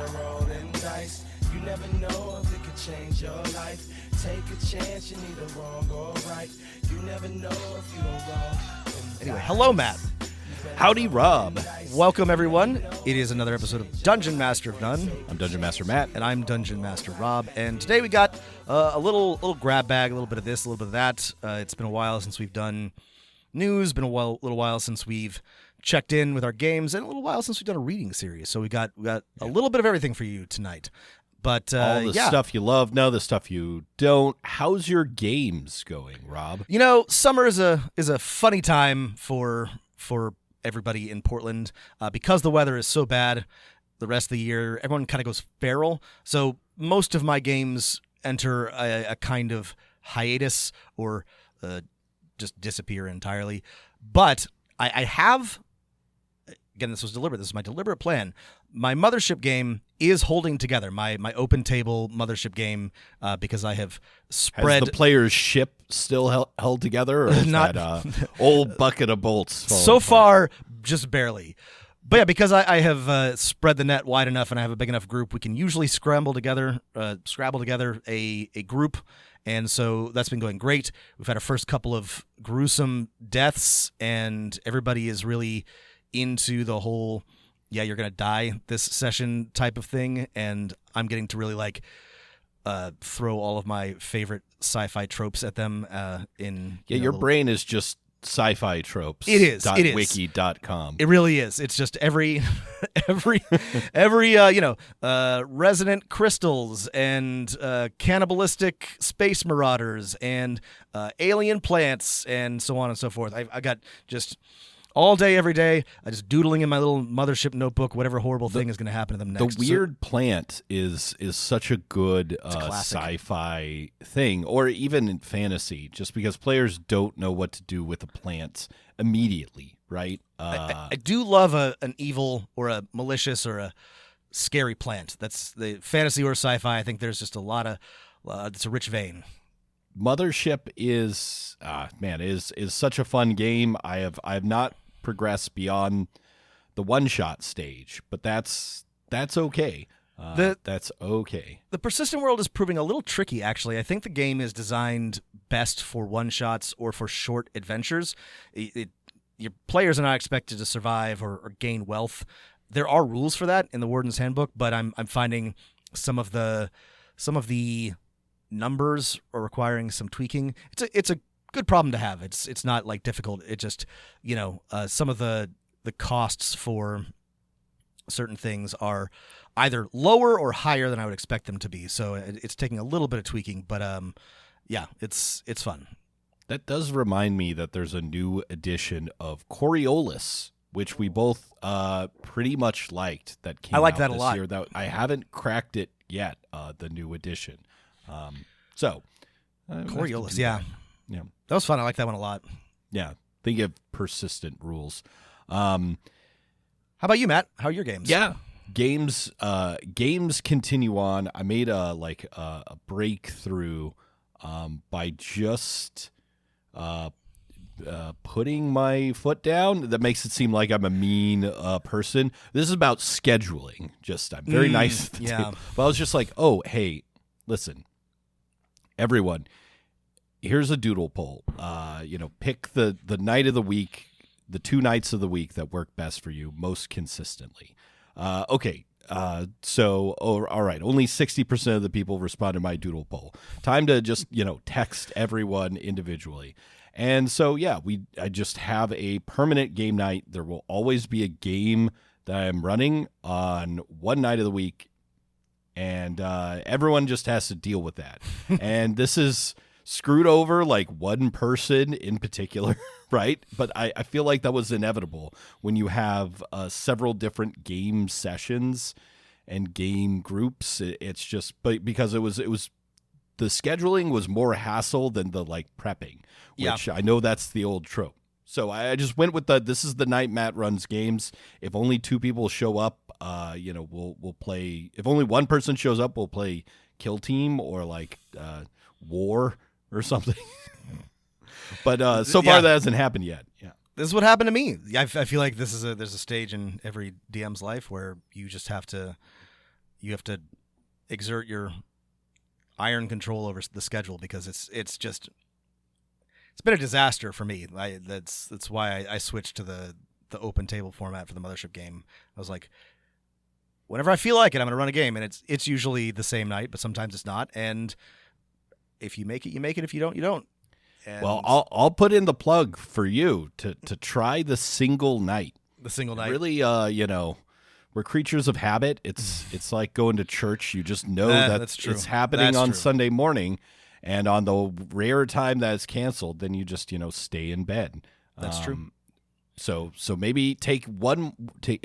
a rolling dice. You never know if it could change your life. Take a chance, you're neither wrong or right. You never know if you don't wrong. Anyway, hello, Matt. Howdy, Rob. Welcome, everyone. It is another episode of Dungeon Master of None. I'm Dungeon Master Matt. And I'm Dungeon Master Rob. And today we got a little grab bag, a little bit of this, a little bit of that. It's been a while since we've done news, been a little while since we've checked in with our games, and a little while since we've done a reading series. So we got a little bit of everything for you tonight. But all the stuff you love, the stuff you don't. How's your games going, Rob? You know, summer is a funny time for everybody in Portland because the weather is so bad. The rest of the year, everyone kind of goes feral. So most of my games enter a kind of hiatus or just disappear entirely. But I have, again, this was deliberate. This is my deliberate plan. My Mothership game is holding together, my open table Mothership game, because I have spread... Has the player's ship still held together, or is Not, that old bucket of bolts? So far, just barely. But yeah, because I have spread the net wide enough and I have a big enough group, we can usually scramble together a group, and so that's been going great. We've had our first couple of gruesome deaths, and everybody is really into the whole... yeah, you're going to die this session type of thing, and I'm getting to really throw all of my favorite sci-fi tropes at them your brain is just sci-fi tropes. It is. Wiki.com. It really is. It's just every resonant crystals and cannibalistic space marauders and alien plants and so on and so forth. I got just... all day, every day, I just doodling in my little Mothership notebook, whatever horrible thing is going to happen to them next. The weird plant is such a good sci-fi thing, or even in fantasy, just because players don't know what to do with the plants immediately, right? I do love an evil or a malicious or a scary plant. That's the fantasy or sci-fi. I think there's just a lot of it's a rich vein. Mothership is such a fun game. I have not progressed beyond the one-shot stage, but that's okay. That's okay. The persistent world is proving a little tricky, actually. I think the game is designed best for one-shots or for short adventures. Your players are not expected to survive or gain wealth. There are rules for that in the Warden's Handbook, but I'm finding some of the numbers are requiring some tweaking. It's a good problem to have. It's not difficult. It just, some of the costs for certain things are either lower or higher than I would expect them to be. So it's taking a little bit of tweaking, but it's fun. That does remind me that there's a new edition of Coriolis, which we both pretty much liked. That came I like out that a this lot. year. That I haven't cracked it yet. The new edition. Coriolis, yeah. That was fun. I like that one a lot. Yeah, they give persistent rules. How about you, Matt? How are your games? Yeah, games continue on. I made a breakthrough by just putting my foot down. That makes it seem like I'm a mean person. This is about scheduling. I'm very nice. Yeah. But I was just like, oh, hey, listen, everyone. Here's a doodle poll. Pick the night of the week, the 2 nights of the week that work best for you most consistently. Okay. All right. Only 60% of the people responded to my doodle poll. Time to just, text everyone individually. And so, yeah, I just have a permanent game night. There will always be a game that I'm running on one night of the week. And everyone just has to deal with that. And this is screwed over one person in particular, right? But I feel like that was inevitable when you have several different game sessions and game groups. It's just because it was the scheduling was more hassle than the prepping, which I know that's the old trope. So I just went with this is the night Matt runs games. If only 2 people show up, we'll play. If only one person shows up, we'll play Kill Team or War or something. But so far that hasn't happened yet. Yeah. This is what happened to me. I feel like there's a stage in every DM's life where you just have to you have to exert your iron control over the schedule because it's been a disaster for me. That's why I switched to the open table format for the Mothership game. I was like, whenever I feel like it, I'm going to run a game, and it's usually the same night, but sometimes it's not. And if you make it, you make it. If you don't, you don't. And well, I'll put in the plug for you to try the single night. The single night, really, we're creatures of habit. It's like going to church. You just know that's true. It's happening That's on true. Sunday morning, and on the rare time that it's canceled, then you just stay in bed. That's true. So maybe take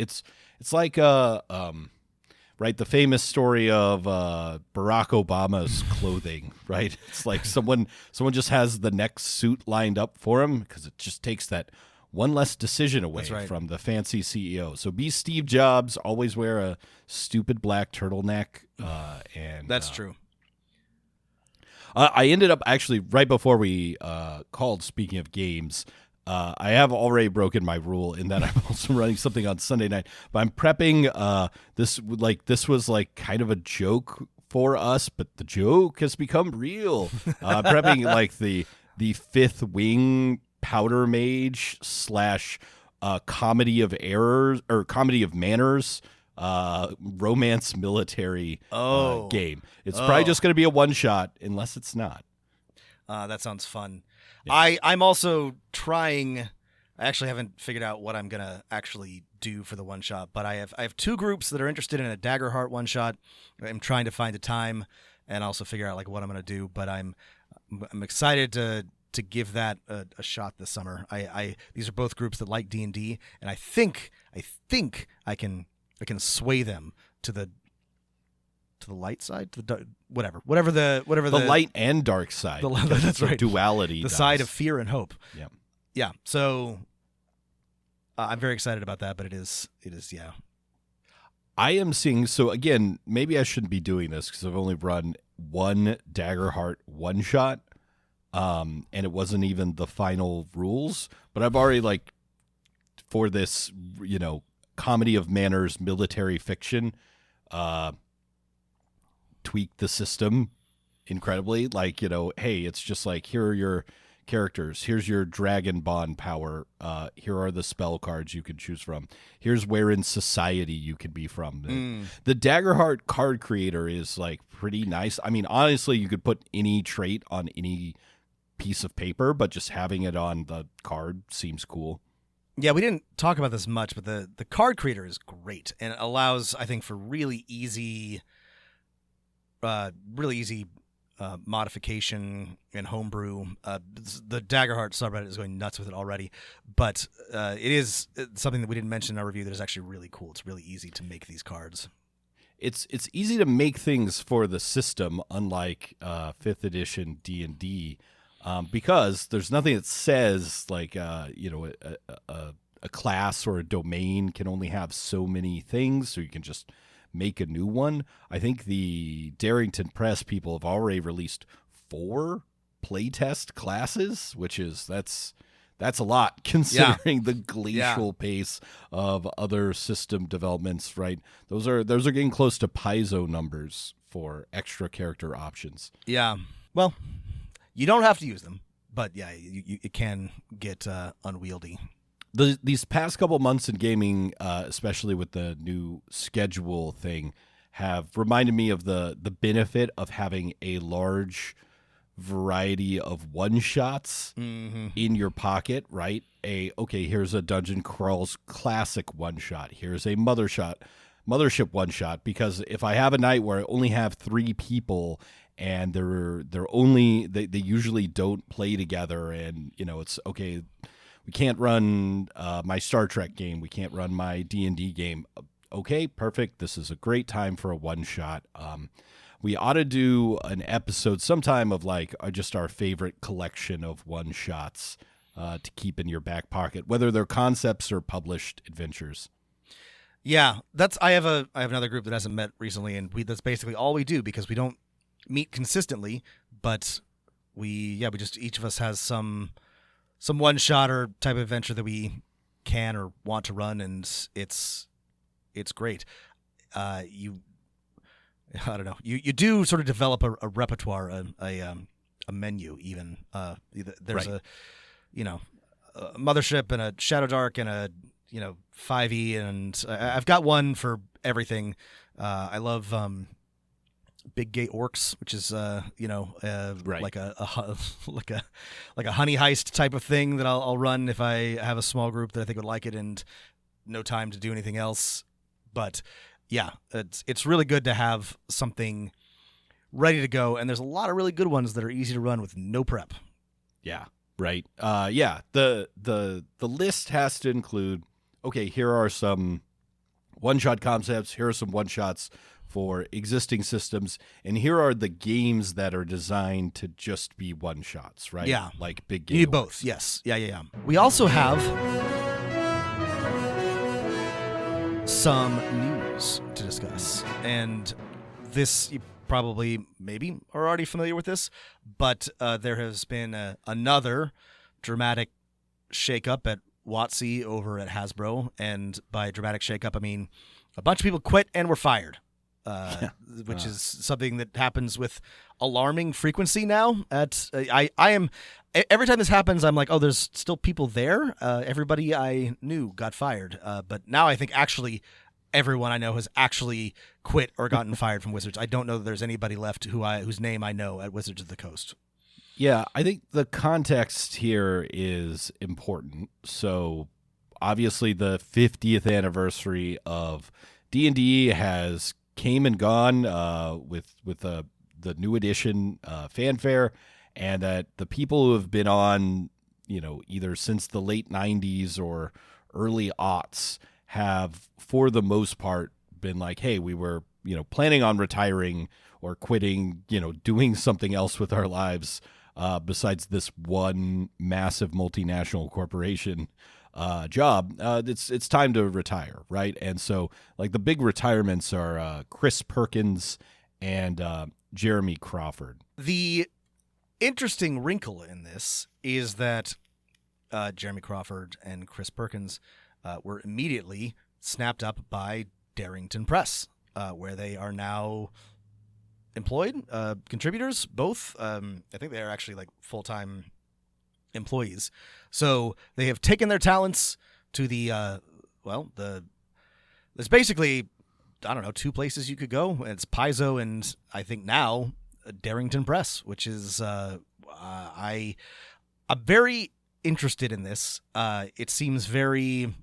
it's like right, the famous story of Barack Obama's clothing, right? It's like someone just has the next suit lined up for him because it just takes that one less decision away from the fancy CEO. So be Steve Jobs, always wear a stupid black turtleneck. And that's true. I ended up actually right before we called, speaking of games, I have already broken my rule in that I'm also running something on Sunday night, but I'm prepping this was like kind of a joke for us, but the joke has become real. Prepping like the Fifth Wing Powder Mage / Comedy of Errors or Comedy of Manners romance military game. It's probably just going to be a one shot unless it's not. That sounds fun. Yeah. I'm also trying. I actually haven't figured out what I'm gonna actually do for the one shot, but I have two groups that are interested in a Daggerheart one shot. I'm trying to find a time and also figure out like what I'm gonna do. But I'm excited to give that a shot this summer. These are both groups that like D&D, and I think I can sway them to the light side, to the whatever the light and dark side. That's right. Duality. The side of fear and hope. Yeah. Yeah. So I'm very excited about that, but it is. Yeah. I am seeing. So again, maybe I shouldn't be doing this because I've only run one Daggerheart one shot, and it wasn't even the final rules. But I've already for this, comedy of manners, military fiction, tweak the system incredibly. Hey, it's just like, here are your characters. Here's your dragon bond power. Here are the spell cards you can choose from. Here's where in society you can be from. The Daggerheart card creator is pretty nice. I mean, honestly, you could put any trait on any piece of paper, but just having it on the card seems cool. Yeah, we didn't talk about this much, but the card creator is great and it allows, I think, for really easy modification and homebrew. The Daggerheart subreddit is going nuts with it already, but it is something that we didn't mention in our review that is actually really cool. It's really easy to make these cards. It's easy to make things for the system, unlike 5th edition D&D, because there's nothing that says a class or a domain can only have so many things, so you can just make a new one. I think the Darrington Press people have already released 4 playtest classes, which is that's a lot considering the glacial pace of other system developments, right? Those are getting close to Paizo numbers for extra character options. Yeah. Well, you don't have to use them, but yeah, it can get unwieldy. These past couple months in gaming, especially with the new schedule thing, have reminded me of the benefit of having a large variety of one-shots in your pocket, right? Here's a Dungeon Crawls Classic one-shot. Here's a Mothership one-shot, because if I have a night where I only have 3 people and they usually don't play together, and it's okay, we can't run my Star Trek game, we can't run my D&D game. Okay, perfect. This is a great time for a one-shot. We ought to do an episode sometime of just our favorite collection of one-shots to keep in your back pocket, whether they're concepts or published adventures. Yeah, I have another group that hasn't met recently, and that's basically all we do, because we don't meet consistently, but we just, each of us has some one shot or type of adventure that we can or want to run, and it's great. I don't know. You do sort of develop a repertoire, a menu even. There's Right. a Mothership and a Shadow Dark and a 5e, and I've got one for everything. I love Big Gate Orcs, which is Right. like a like a honey heist type of thing that I'll run if I have a small group that I think would like it and no time to do anything else. But yeah, it's really good to have something ready to go, and there's a lot of really good ones that are easy to run with no prep. Yeah. Right. Yeah. The list has to include, okay, here are some one-shot concepts. Here are some one-shots for existing systems. And here are the games that are designed to just be one-shots, right? Yeah. Like big You game. need both, yes. Yeah. We also have some news to discuss. And this, you probably maybe are already familiar with this, but there has been another dramatic shakeup at WotC over at Hasbro. And by dramatic shakeup, I mean a bunch of people quit and were fired. Which is something that happens with alarming frequency now. I am every time this happens, I'm like, oh, there's still people there. Everybody I knew got fired, but now I think actually everyone I know has actually quit or gotten fired from Wizards. I don't know that there's anybody left whose name I know at Wizards of the Coast. Yeah, I think the context here is important. So obviously the 50th anniversary of D&D has came and gone with the new edition fanfare, and that the people who have been on, either since the late 90s or early aughts have, for the most part, been like, hey, we were, planning on retiring or quitting, doing something else with our lives besides this one massive multinational corporation job. It's time to retire, right? And so, like, the big retirements are Chris Perkins and Jeremy Crawford. The interesting wrinkle in this is that Jeremy Crawford and Chris Perkins were immediately snapped up by Darrington Press, where they are now employed contributors. Both, I think they are actually like full-time employees. So they have taken their talents to there's basically, I don't know, two places you could go. It's Paizo and I think now Darrington Press, which is I'm very interested in this. It seems very.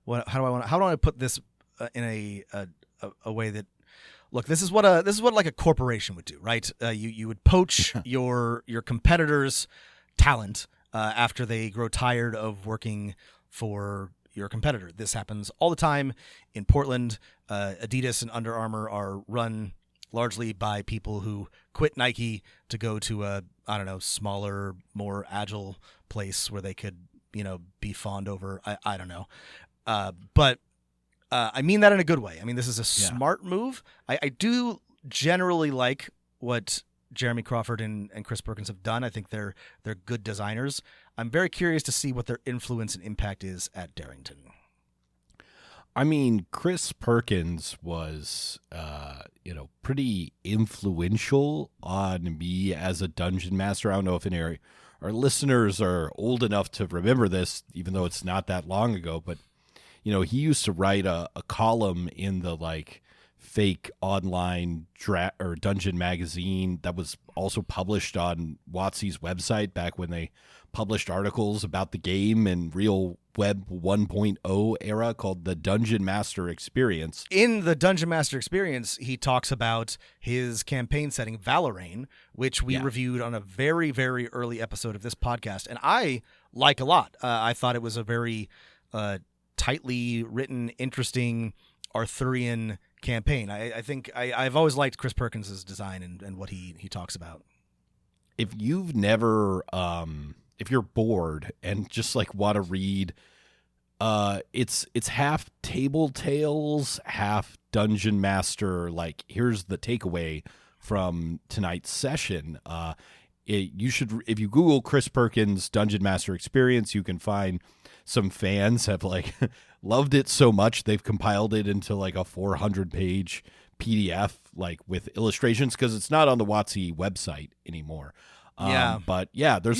How do I put this in a way that, look, this is what like a corporation would do, right? You would poach your competitors' talent after they grow tired of working for your competitor. This happens all the time in Portland. Adidas and Under Armour are run largely by people who quit Nike to go to a, I don't know, smaller, more agile place where they could, be fawned over. I don't know. But I mean that in a good way. I mean, this is a smart move. I do generally like what Jeremy Crawford and Chris Perkins have done. I think they're good designers. I'm very curious to see what their influence and impact is at Darrington. I mean, Chris Perkins was, pretty influential on me as a dungeon master. I don't know if any of our listeners are old enough to remember this, even though it's not that long ago. But, he used to write a column in the, fake online or dungeon magazine that was also published on WotC's website back when they published articles about the game and real web 1.0 era, called the Dungeon Master Experience. In the Dungeon Master Experience, he talks about his campaign setting, Valorane, which we reviewed on a very, very early episode of this podcast, and I like a lot. I thought it was a very tightly written, interesting Arthurian campaign. I think I've always liked Chris Perkins' design and what he talks about. If you've never, if you're bored and just want to read, it's half Table Tales, half Dungeon Master. Here's the takeaway from tonight's session. You should, if you Google Chris Perkins Dungeon Master Experience, you can find some fans have loved it so much they've compiled it into a 400-page PDF like with illustrations because it's not on the WotC website anymore. But yeah, there's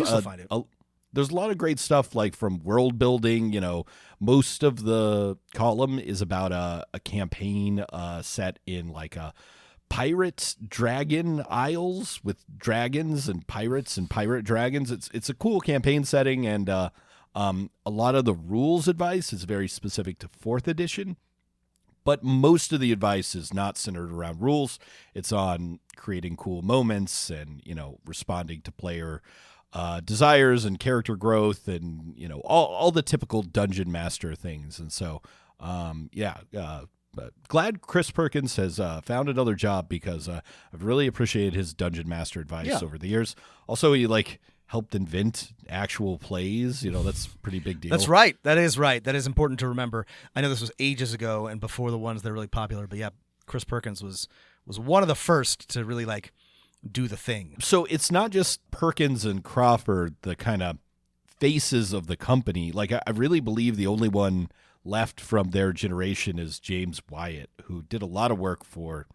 there's a lot of great stuff like from world building. Most of the column is about a campaign set in like a pirate dragon isles with dragons and pirate dragons. It's a cool campaign setting, and a lot of the rules advice is very specific to 4th edition. But most of the advice is not centered around rules. It's on creating cool moments and, responding to player desires and character growth and, all the typical dungeon master things. And so, but glad Chris Perkins has found another job because I've really appreciated his dungeon master advice over the years. Also, he helped invent actual plays. That's a pretty big deal. That's right. That is right. That is important to remember. I know this was ages ago and before the ones that are really popular, but yeah, Chris Perkins was one of the first to really do the thing. So it's not just Perkins and Crawford, the kind of faces of the company. I really believe the only one left from their generation is James Wyatt, who did a lot of work for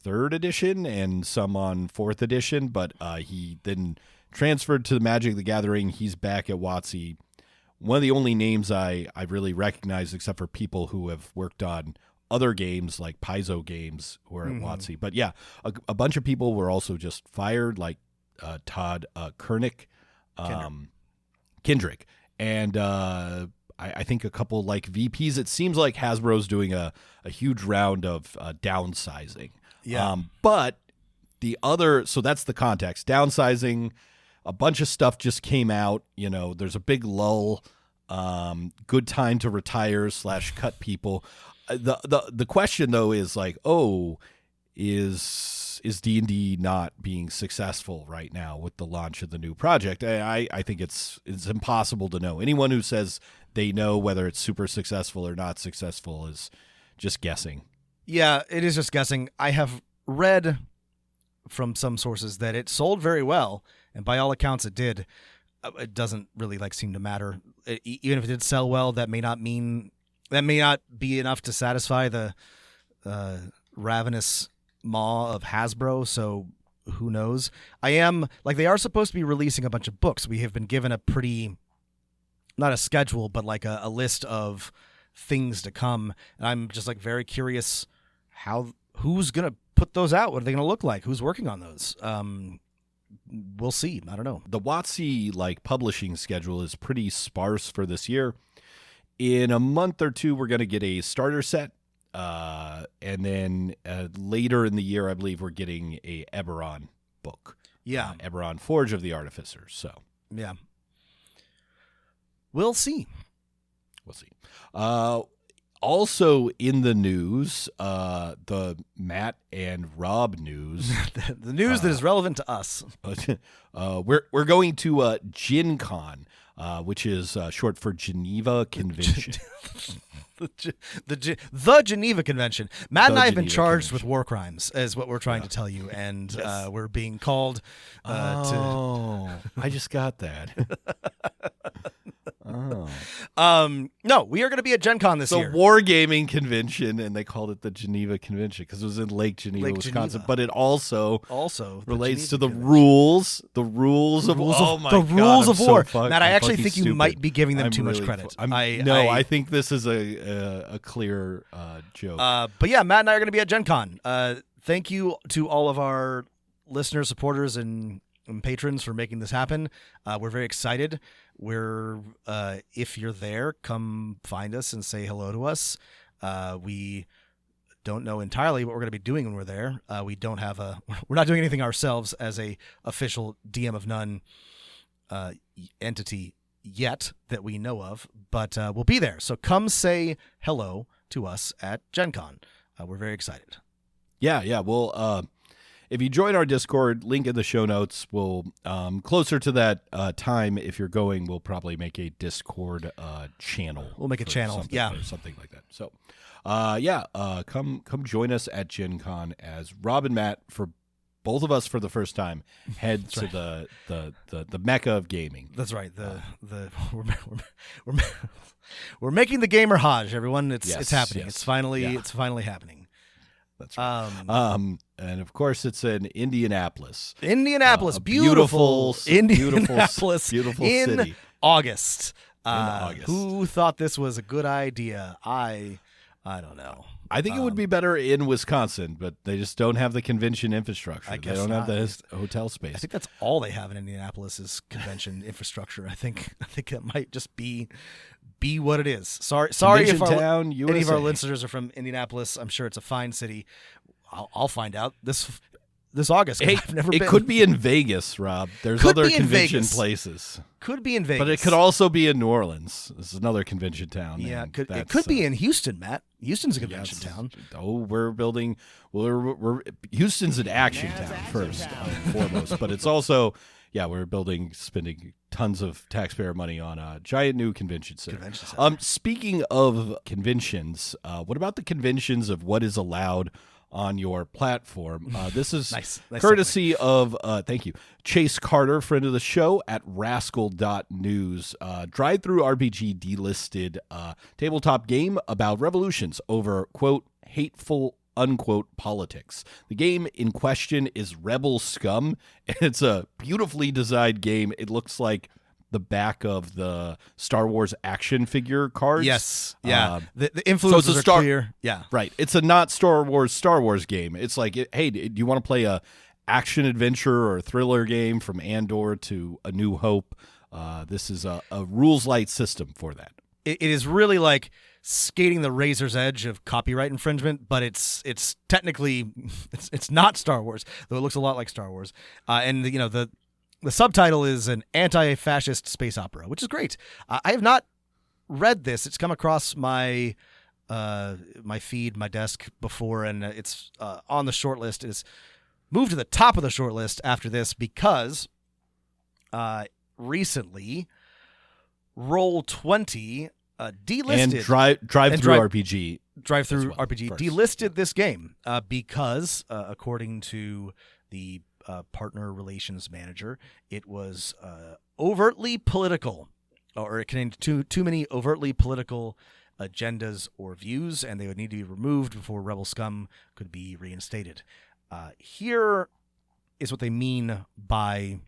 3rd edition and some on 4th edition, but he then transferred to the Magic the Gathering. He's back at WotC. One of the only names I really recognize, except for people who have worked on other games like Paizo games who are at WotC. But yeah, a bunch of people were also just fired, like Todd Kendrick. And I think a couple VPs. It seems like Hasbro's doing a huge round of downsizing. Yeah. But the other, so that's the context. Downsizing, a bunch of stuff just came out. There's a big lull. Good time to retire / cut people. The question though is is D&D not being successful right now with the launch of the new project? I think it's impossible to know. Anyone who says they know whether it's super successful or not successful is just guessing. Yeah, it is just guessing. I have read from some sources that it sold very well, and by all accounts it did. It doesn't really seem to matter. Even if it did sell well, that may not be enough to satisfy the ravenous maw of Hasbro, so who knows. They are supposed to be releasing a bunch of books. We have been given a pretty, not a schedule, but a list of things to come, and I'm just very curious who's gonna put those out. What are they gonna look like? Who's working on those? We'll see. I don't know. The WotC publishing schedule is pretty sparse for this year. In a month or two, we're going to get a starter set. And then later in the year, I believe we're getting a Eberron book. Yeah. Eberron Forge of the Artificers. So, yeah. We'll see. Also in the news, the Matt and Rob news. The news that is relevant to us. We're going to GenCon, which is short for Geneva Convention. The Geneva Convention. Matt and I have been charged with war crimes, is what we're trying to tell you, and yes. We're being called to... I just got that. No, we are going to be at GenCon this year. It's a wargaming convention, and they called it the Geneva Convention because it was in Lake Geneva, Wisconsin. But it also relates to the rules of war. Matt, I actually think you might be giving them too much credit. I think this is a clear joke. But yeah, Matt and I are going to be at GenCon. Thank you to all of our listeners, supporters, and patrons for making this happen. We're very excited. If you're there, come find us and say hello to us. We don't know entirely what we're going to be doing when we're there. We're not doing anything ourselves as a official DM of None entity yet that we know of, but we'll be there. So come say hello to us at GenCon. We're very excited. Yeah. Well, if you join our Discord, link in the show notes. We'll closer to that time, if you're going, we'll probably make a Discord channel. We'll make a channel, or something like that. So, come join us at GenCon as Rob and Matt, for both of us for the first time, head to the mecca of gaming. That's right. We're making the gamer Hajj, everyone. It's happening. It's finally happening. That's right. And of course, it's in Indianapolis. Indianapolis, A beautiful Indianapolis, beautiful in city. August. August. Who thought this was a good idea? I don't know. I think it would be better in Wisconsin, but they just don't have the convention infrastructure. I guess they don't have not. the hotel space. I think that's all they have in Indianapolis is convention infrastructure. I think it might just be what it is. Sorry if Convention town, any of our USA. listeners are from Indianapolis. I'm sure it's a fine city. I'll find out this August. 'Cause Hey, I've never it been. could be in Vegas, Rob. There's Could other be in convention Vegas. places. Could be in Vegas, But it could also be in New Orleans. This is another convention town. Yeah, and it that's, could be in Houston, Matt. Houston's a convention yes. town. Oh, we're Houston's an action town first and foremost, but it's also, we're spending tons of taxpayer money on a giant new convention center. Speaking of conventions, what about the conventions of what is allowed on your platform? This is Nice courtesy of, thank you, Chase Carter, friend of the show at rascal.news. Drive-through RPG delisted tabletop game about revolutions over, quote, hateful, unquote, politics. The game in question is Rebel Scum, and it's a beautifully designed game. It looks like the back of the Star Wars action figure cards. Yes, yeah. The so influences it's a are clear. Yeah, right. It's a not Star Wars game. It's like, hey, do you want to play a action adventure or thriller game from Andor to A New Hope? This is a rules light system for that. It is really like skating the razor's edge of copyright infringement, but it's technically it's not Star Wars, though it looks a lot like Star Wars. And the subtitle is an anti-fascist space opera, which is great. I have not read this. It's come across my feed, my desk before, and it's on the short list. It's moved to the top of the short list after this because recently Roll20 delisted and drive-through RPG. Drive-through well, RPG first. delisted this game because, according to the partner relations manager, it was overtly political, or it contained too many overtly political agendas or views, and they would need to be removed before Rebel Scum could be reinstated. Here is what they mean by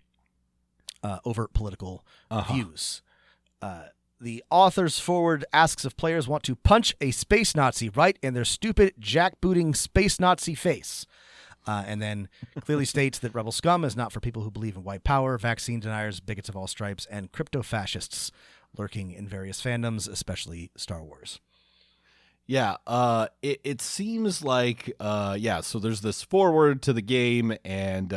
overt political views. The author's forward asks if players want to punch a space Nazi right in their stupid jackbooting space Nazi face. And then clearly states that Rebel Scum is not for people who believe in white power, vaccine deniers, bigots of all stripes, and crypto-fascists lurking in various fandoms, especially Star Wars. Yeah, it seems like, so there's this forward to the game, and,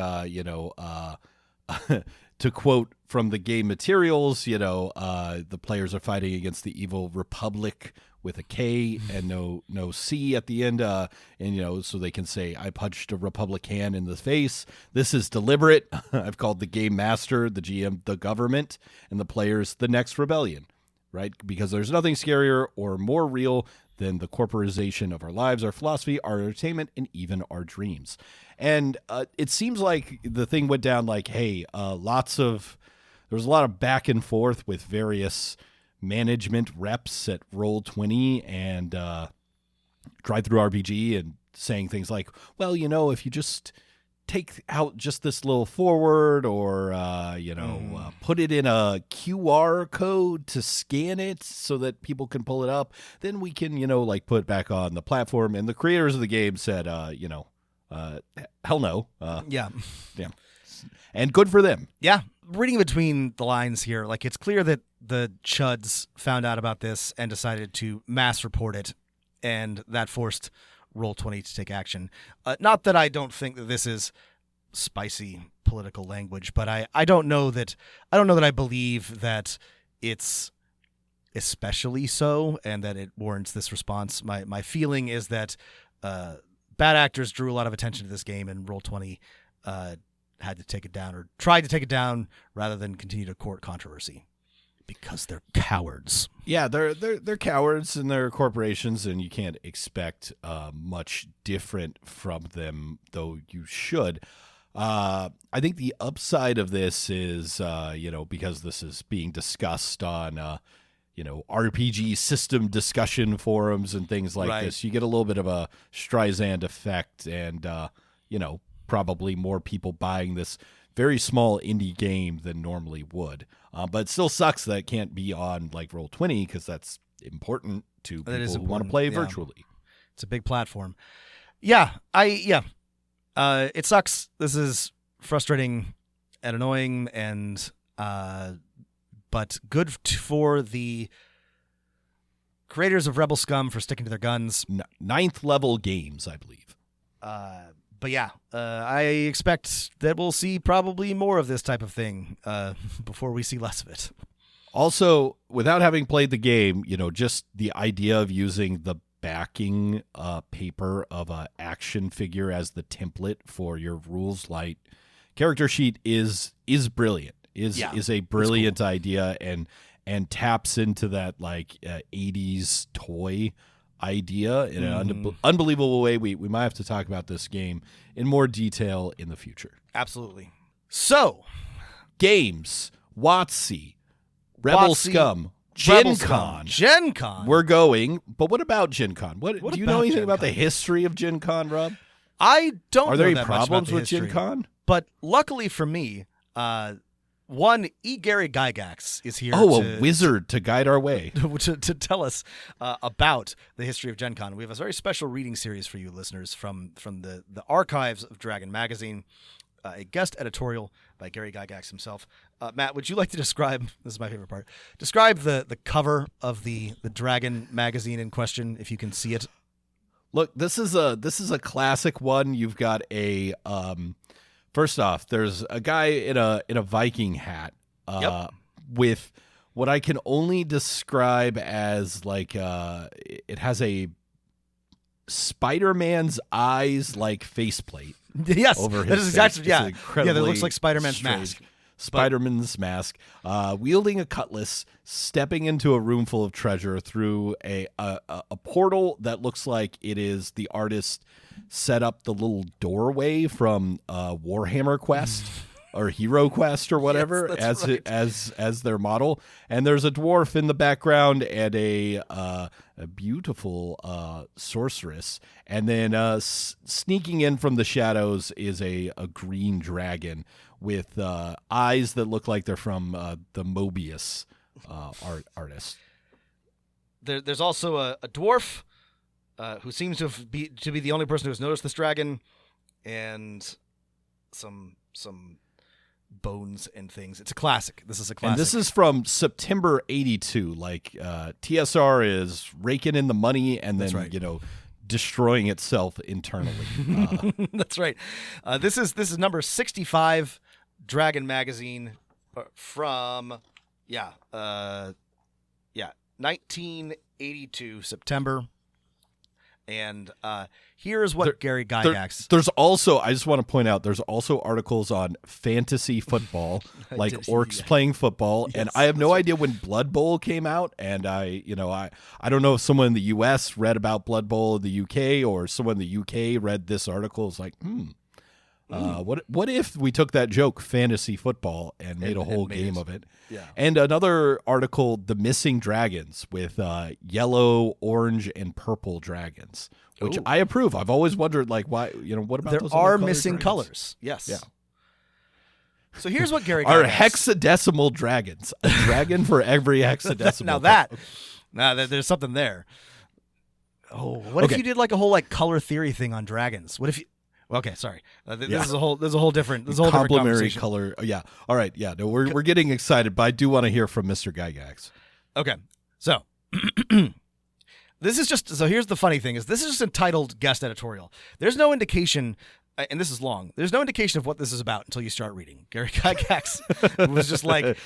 to quote from the game materials, the players are fighting against the evil Republic with a K and no C at the end, so they can say, I punched a Republican in the face. This is deliberate. I've called the game master, the GM, the government, and the players the next rebellion, right? Because there's nothing scarier or more real than the corporatization of our lives, our philosophy, our entertainment, and even our dreams. And it seems like the thing went down like, hey, there was a lot of back and forth with various management reps at Roll20 and Drive-Through RPG, and saying things like, well, if you just take out just this little forward, or put it in a QR code to scan it so that people can pull it up, then we can put it back on the platform. And the creators of the game said hell no. Yeah. And good for them. Yeah. Reading between the lines here, like, it's clear that the chuds found out about this and decided to mass report it, and that forced Roll20 to take action. Not that I don't think that this is spicy political language, but I don't know that I believe that it's especially so, and that it warrants this response. My feeling is that bad actors drew a lot of attention to this game, and Roll20 had to take it down, or tried to take it down, rather than continue to court controversy, because they're cowards. Yeah, they're cowards, and they're corporations, and you can't expect much different from them, though you should. I think the upside of this is, because this is being discussed on, RPG system discussion forums and things like this. You get a little bit of a Streisand effect, and probably more people buying this very small indie game than normally would. But it still sucks that it can't be on like Roll20, because that's important to people who want to play virtually. It's a big platform. It sucks. This is frustrating and annoying, and but good for the creators of Rebel Scum for sticking to their guns. 9th level games, I believe. But I expect that we'll see probably more of this type of thing before we see less of it. Also, without having played the game, just the idea of using the backing paper of an action figure as the template for your rules light character sheet is brilliant. Is a brilliant idea, and taps into that like 80s toy idea in an unbelievable way. We might have to talk about this game in more detail in the future. Absolutely. So, games, WotC, Rebel Scum, GenCon. We're going, but what about GenCon? What do you know anything about the history of GenCon, Rob? I don't. Are there know any that much problems about the with history, GenCon? But luckily for me, Gary Gygax is here. A wizard to guide our way. to tell us about the history of GenCon. We have a very special reading series for you listeners from the archives of Dragon Magazine, a guest editorial by Gary Gygax himself. Matt, would you like to describe, this is my favorite part, describe the cover of the Dragon Magazine in question, if you can see it? Look, this is a classic one. You've got a first off, there's a guy in a Viking hat with what I can only describe as like it has a Spider-Man's eyes like faceplate. Yes, over his that is exactly face. that looks like Spider-Man's mask. Spider-Man's mask, wielding a cutlass, stepping into a room full of treasure through a portal that looks like it is the artist set up the little doorway from Warhammer Quest or Hero Quest or whatever as their model. And there's a dwarf in the background and a beautiful sorceress. And then sneaking in from the shadows is a green dragon with eyes that look like they're from the Mobius artist. There's also a dwarf who seems to be the only person who's noticed this dragon, and some bones and things. It's a classic. This is a classic. And this is from September 82. Like TSR is raking in the money and then destroying itself internally. That's right. This is number 65, Dragon Magazine, from 1982 September. And here's what Gary Gygax. There's also, I just want to point out, there's also articles on fantasy football, like orcs playing football. Yes, and I have no idea when Blood Bowl came out. And I don't know if someone in the U.S. read about Blood Bowl in the U.K. or someone in the U.K. read this article. It's like, what if we took that joke, fantasy football, and made a whole game of it? Yeah. And another article, The Missing Dragons, with yellow, orange, and purple dragons, which I approve. I've always wondered, like, why, what about those? There are missing colors. Yes. Yeah. So here's what Gary are Gygax. Hexadecimal dragons. A dragon for every hexadecimal. Now there's something there. Oh, what if you did like a whole like color theory thing on dragons? What if you? Okay, sorry. This is a whole different complementary color. Yeah. All right. Yeah. No, we're getting excited, but I do want to hear from Mr. Gygax. Okay. So here's the funny thing is this is just entitled guest editorial. There's no indication, and this is long. There's no indication of what this is about until you start reading. Gary Gygax was just like,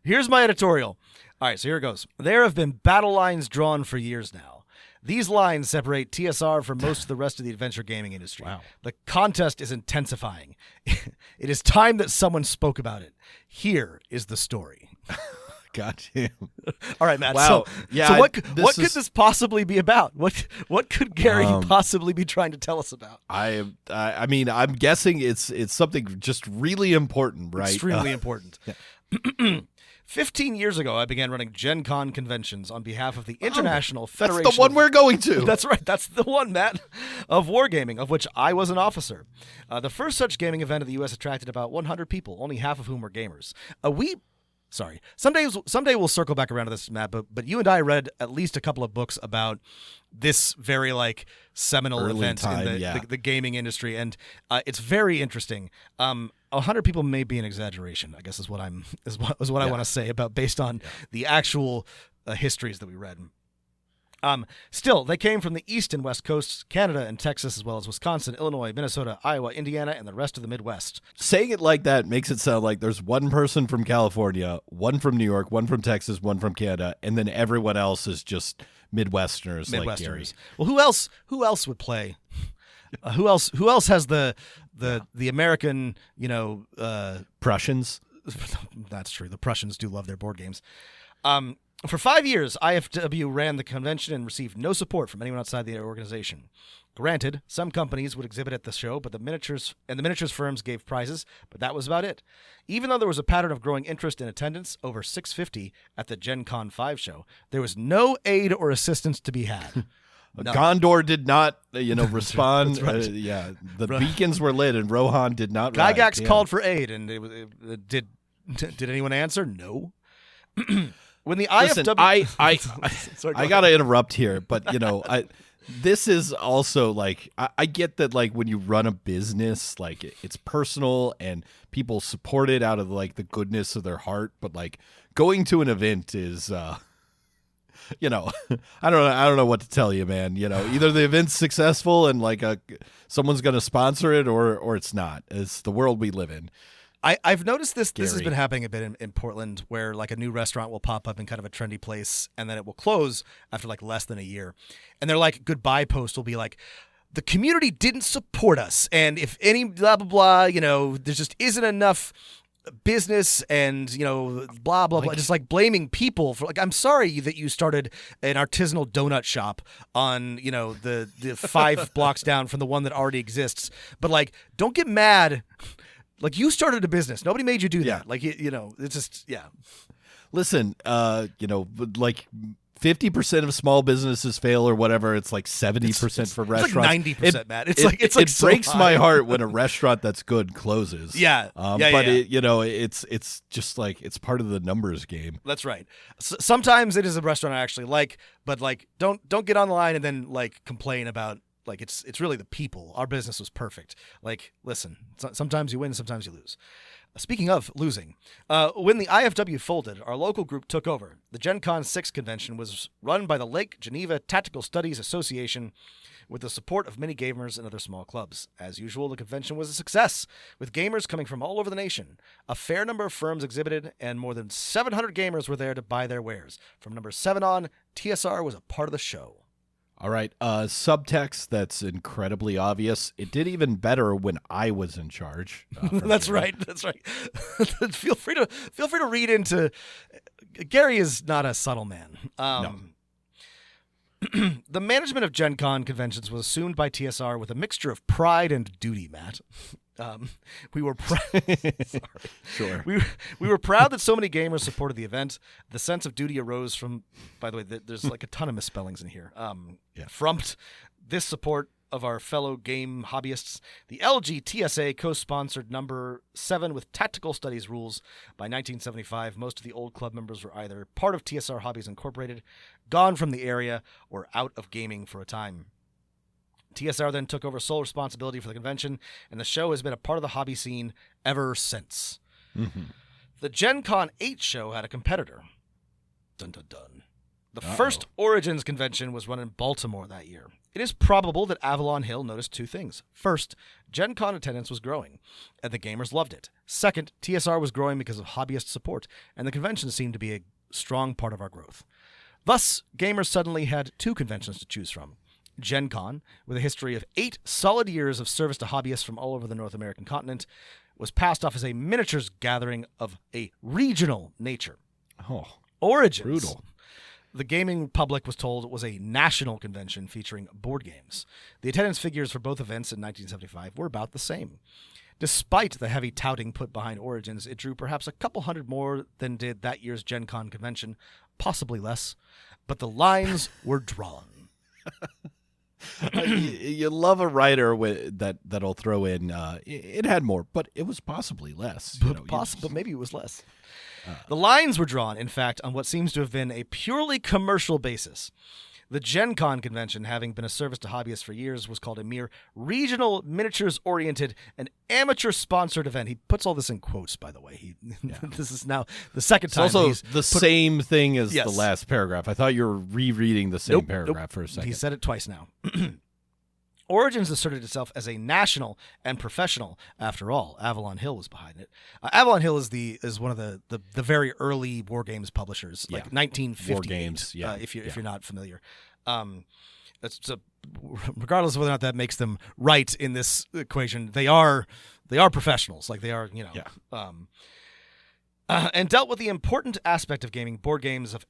here's my editorial. All right. So here it goes. There have been battle lines drawn for years now. These lines separate TSR from most of the rest of the adventure gaming industry. Wow. The contest is intensifying. It is time that someone spoke about it. Here is the story. Goddamn. All right, Matt. Wow. So what could this possibly be about? What could Gary possibly be trying to tell us about? I mean, I'm guessing it's something just really important, right? Extremely important. Yeah. 15 years ago, I began running GenCon conventions on behalf of the International Federation. That's the one we're going to. That's right. That's the one, Matt, of wargaming, of which I was an officer. The first such gaming event in the U.S. attracted about 100 people, only half of whom were gamers. Someday we'll circle back around to this, Matt, but you and I read at least a couple of books about this very seminal Early event time, in the gaming industry, and it's very interesting. 100 people may be an exaggeration, I guess is what I want to say based on the actual histories that we read. Still, they came from the East and West Coasts, Canada and Texas, as well as Wisconsin, Illinois, Minnesota, Iowa, Indiana, and the rest of the Midwest. Saying it like that makes it sound like there's one person from California, one from New York, one from Texas, one from Canada, and then everyone else is just Midwesterners. Like Gary. Well, who else would play? Who else has the American, Prussians? That's true. The Prussians do love their board games. For 5 years, IFW ran the convention and received no support from anyone outside the organization. Granted, some companies would exhibit at the show, but the miniatures firms gave prizes, but that was about it. Even though there was a pattern of growing interest in attendance, over 650 at the GenCon 5 show, there was no aid or assistance to be had. No. Gondor did not, respond. That's right. The beacons were lit, and Rohan did not. Gygax called for aid, and did anyone answer? No. When the IFW, I gotta interrupt here, but this is also I get that when you run a business, it's personal and people support it out of the goodness of their heart, but going to an event is. I don't know what to tell you, man. Either the event's successful and someone's going to sponsor it, or it's not. It's the world we live in. I've noticed this. Gary. This has been happening a bit in Portland, where a new restaurant will pop up in kind of a trendy place, and then it will close after less than a year, and their goodbye post will be the community didn't support us, and if any blah blah blah, there just isn't enough business and blah blah blah, just blaming people for I'm sorry that you started an artisanal donut shop on the 5 blocks down from the one that already exists, but don't get mad. You started a business. Nobody made you do that. It's just, yeah. Listen, 50% of small businesses fail or whatever. It's 70% for restaurants. It's 90%, Matt. It so breaks high. my heart when a restaurant that's good closes. Yeah. But it's just it's part of the numbers game. That's right. Sometimes it is a restaurant I actually like, but don't get on the line and then complain about it's really the people. Our business was perfect. Listen, sometimes you win, sometimes you lose. Speaking of losing, when the IFW folded, our local group took over. The GenCon 6 convention was run by the Lake Geneva Tactical Studies Association with the support of many gamers and other small clubs. As usual, the convention was a success, with gamers coming from all over the nation. A fair number of firms exhibited, and more than 700 gamers were there to buy their wares. From number 7 on, TSR was a part of the show. All right, subtext that's incredibly obvious. It did even better when I was in charge. That's right. Feel free to read into. Gary is not a subtle man. No. The management of GenCon conventions was assumed by TSR with a mixture of pride and duty, Matt. We were Sure. We were proud that so many gamers supported the event. The sense of duty arose from, by the way, there's a ton of misspellings in here. From this support of our fellow game hobbyists, the LGTSA co-sponsored number 7 with Tactical Studies rules. By 1975, most of the old club members were either part of TSR Hobbies Incorporated, gone from the area, or out of gaming for a time. TSR then took over sole responsibility for the convention, and the show has been a part of the hobby scene ever since. Mm-hmm. The GenCon 8 show had a competitor. Dun dun dun. The first Origins convention was run in Baltimore that year. It is probable that Avalon Hill noticed 2 things. First, GenCon attendance was growing, and the gamers loved it. Second, TSR was growing because of hobbyist support, and the convention seemed to be a strong part of our growth. Thus, gamers suddenly had 2 conventions to choose from. GenCon, with a history of 8 solid years of service to hobbyists from all over the North American continent, was passed off as a miniatures gathering of a regional nature. Origins, brutal. The gaming public was told was a national convention featuring board games. The attendance figures for both events in 1975 were about the same. Despite the heavy touting put behind Origins, it drew perhaps a couple hundred more than did that year's GenCon convention, possibly less, but the lines were drawn. You love a writer that'll throw in, it had more, but it was possibly less. But maybe it was less. The lines were drawn, in fact, on what seems to have been a purely commercial basis. The GenCon convention, having been a service to hobbyists for years, was called a mere regional, miniatures-oriented, and amateur-sponsored event. He puts all this in quotes, by the way. This is now the second time. It's also the same thing as the last paragraph. I thought you were rereading the same paragraph for a second. He said it twice now. Origins asserted itself as a national and professional. After all, Avalon Hill was behind it. Avalon Hill is one of the very early war games publishers, like 1950 war games. Yeah, if you're not familiar. So regardless of whether or not that makes them right in this equation, they are professionals. Like they are, and dealt with the important aspect of gaming, board games of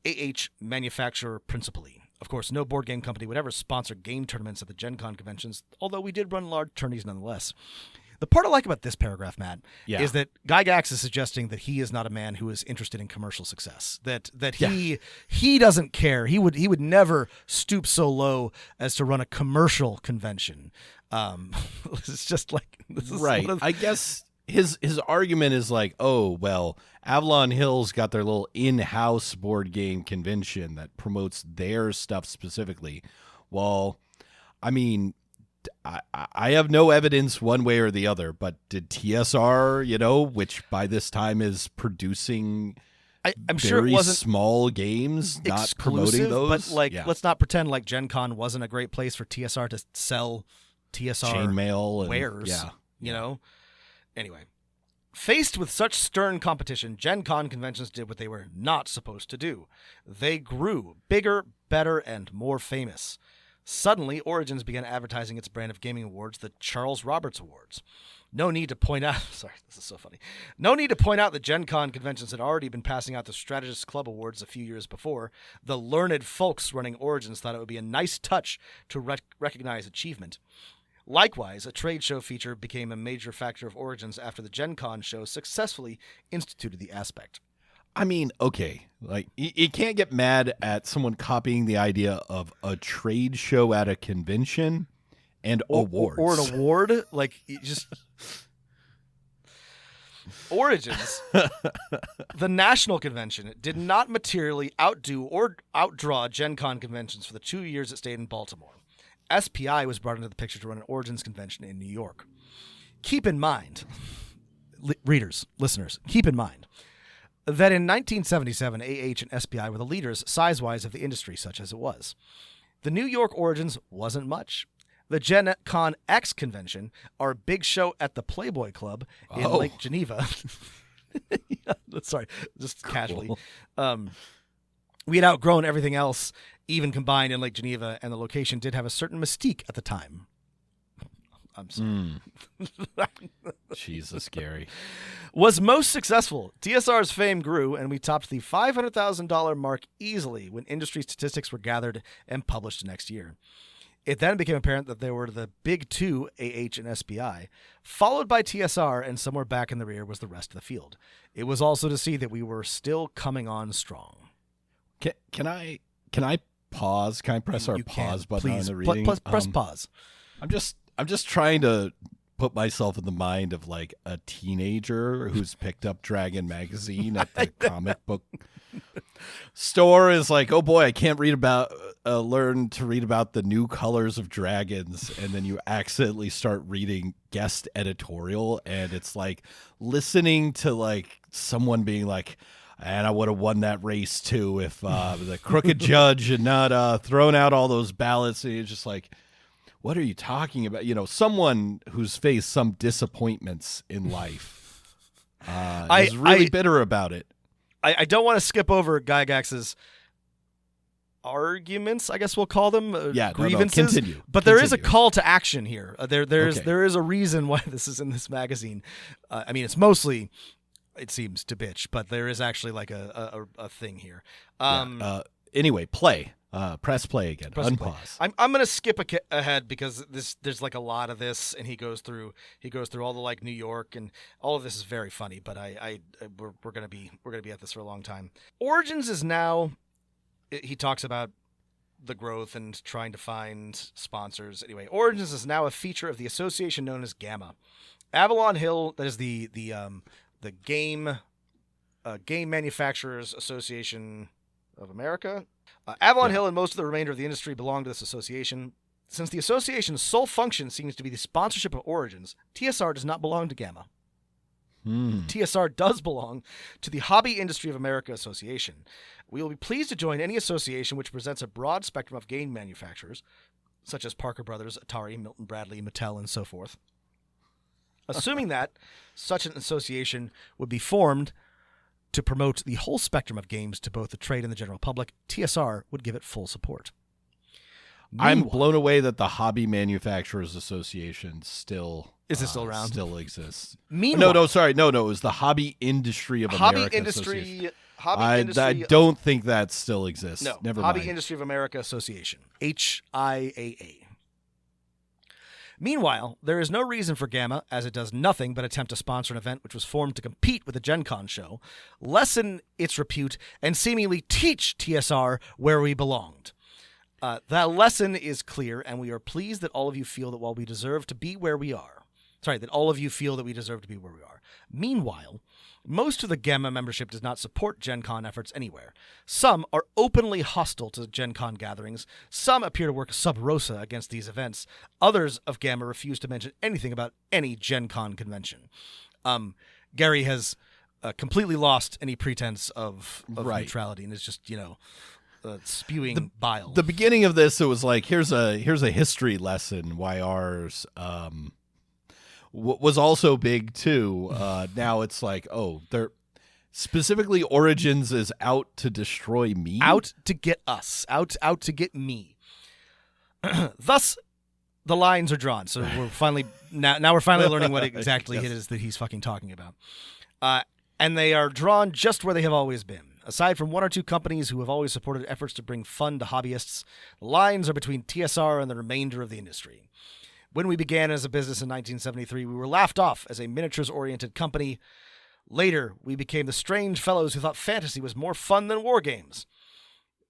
manufacturer principally. Of course, no board game company would ever sponsor game tournaments at the GenCon conventions, although we did run large tourneys nonetheless. The part I like about this paragraph, Matt, is that Gygax is suggesting that he is not a man who is interested in commercial success. That he doesn't care. He would never stoop so low as to run a commercial convention. It's just like this is right. I guess his argument is like, oh well, Avalon Hill's got their little in-house board game convention that promotes their stuff specifically. Well, I mean, I have no evidence one way or the other, but did TSR, which by this time is producing I'm sure it wasn't small games, not promoting those? But let's not pretend like GenCon wasn't a great place for TSR to sell TSR chainmail and wares. Anyway. Faced with such stern competition, GenCon conventions did what they were not supposed to do. They grew bigger, better, and more famous. Suddenly, Origins began advertising its brand of gaming awards, the Charles Roberts Awards. No need to point out that GenCon conventions had already been passing out the Strategist Club Awards a few years before. The learned folks running Origins thought it would be a nice touch to recognize achievement. Likewise, a trade show feature became a major factor of Origins after the GenCon show successfully instituted the aspect. I mean, okay, like you can't get mad at someone copying the idea of a trade show at a convention and awards. Or an award. Like, you just... Origins, the national convention, did not materially outdo or outdraw GenCon conventions for the 2 years it stayed in Baltimore. SPI was brought into the picture to run an Origins convention in New York. Keep in mind, readers, listeners, keep in mind that in 1977, AH and SPI were the leaders size-wise of the industry, such as it was. The New York Origins wasn't much. The GenCon X convention, our big show at the Playboy Club in Lake Geneva. Sorry, just casually. We had outgrown everything else, even combined in Lake Geneva, and the location did have a certain mystique at the time. I'm sorry. Jesus, Gary. Was most successful. TSR's fame grew, and we topped the $500,000 mark easily when industry statistics were gathered and published next year. It then became apparent that there were the big two, AH and SPI, followed by TSR, and somewhere back in the rear was the rest of the field. It was also to see that we were still coming on strong. Can I pause? Can I press our pause button on the reading? Press pause. I'm just trying to put myself in the mind of like a teenager who's picked up Dragon magazine at the comic book store. Is like, oh boy, I can't learn to read about the new colors of dragons, and then you accidentally start reading guest editorial, and it's like listening to like someone being like, and I would have won that race too if the crooked judge had not thrown out all those ballots. And you're just like, what are you talking about? Someone who's faced some disappointments in life is really bitter about it. I don't want to skip over Gygax's arguments, I guess we'll call them, grievances. No, continue. But there is a call to action here. There is a reason why this is in this magazine. I mean, it's mostly... it seems to bitch, but there is actually like a thing here. Anyway, play. Press play again. Unpause. I'm gonna skip ahead because there's like a lot of this, and he goes through all the like New York, and all of this is very funny. But we're gonna be at this for a long time. Origins is now. He talks about the growth and trying to find sponsors. Anyway, Origins is now a feature of the association known as Gamma. Avalon Hill, that is the game manufacturers association of America. Avalon Hill and most of the remainder of the industry belong to this association. Since the association's sole function seems to be the sponsorship of Origins, TSR does not belong to Gamma. TSR does belong to the Hobby Industry of America Association. We will be pleased to join any association which presents a broad spectrum of game manufacturers, such as Parker Brothers, Atari, Milton Bradley, Mattel, and so forth. Assuming that such an association would be formed to promote the whole spectrum of games to both the trade and the general public, TSR would give it full support. I'm blown away that the Hobby Manufacturers Association still is it still around? Still exists. Meanwhile, No. It was the Hobby Industry of America Association. I don't think that still exists. No, never Hobby mind. Industry of America Association, HIAA. Meanwhile, there is no reason for Gamma, as it does nothing but attempt to sponsor an event which was formed to compete with the GenCon show, lessen its repute, and seemingly teach TSR where we belonged. That lesson is clear, and we are pleased that all of you feel that while we deserve to be where we are. That all of you feel that we deserve to be where we are. Meanwhile, most of the Gamma membership does not support GenCon efforts anywhere. Some are openly hostile to GenCon gatherings. Some appear to work sub rosa against these events. Others of Gamma refuse to mention anything about any GenCon convention. Gary has completely lost any pretense of neutrality and is just, spewing bile. The beginning of this, it was like, here's a history lesson why ours was also big too. Now it's like, they're specifically Origins is out to destroy me, out to get us, out to get me. Thus, the lines are drawn. So we're finally now we're finally learning what exactly it is that he's fucking talking about, and they are drawn just where they have always been. Aside from one or two companies who have always supported efforts to bring fun to hobbyists, the lines are between TSR and the remainder of the industry. When we began as a business in 1973, we were laughed off as a miniatures-oriented company. Later, we became the strange fellows who thought fantasy was more fun than war games.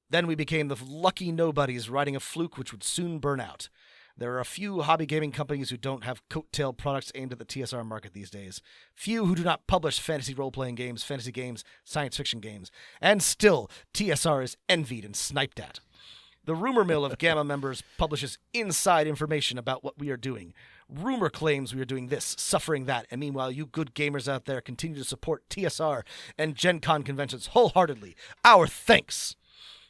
Then we became the lucky nobodies riding a fluke which would soon burn out. There are a few hobby gaming companies who don't have coattail products aimed at the TSR market these days. Few who do not publish fantasy role-playing games, fantasy games, science fiction games. And still, TSR is envied and sniped at. The rumor mill of Gamma members publishes inside information about what we are doing. Rumor claims we are doing this, suffering that, and meanwhile you good gamers out there continue to support TSR and GenCon conventions wholeheartedly. Our thanks!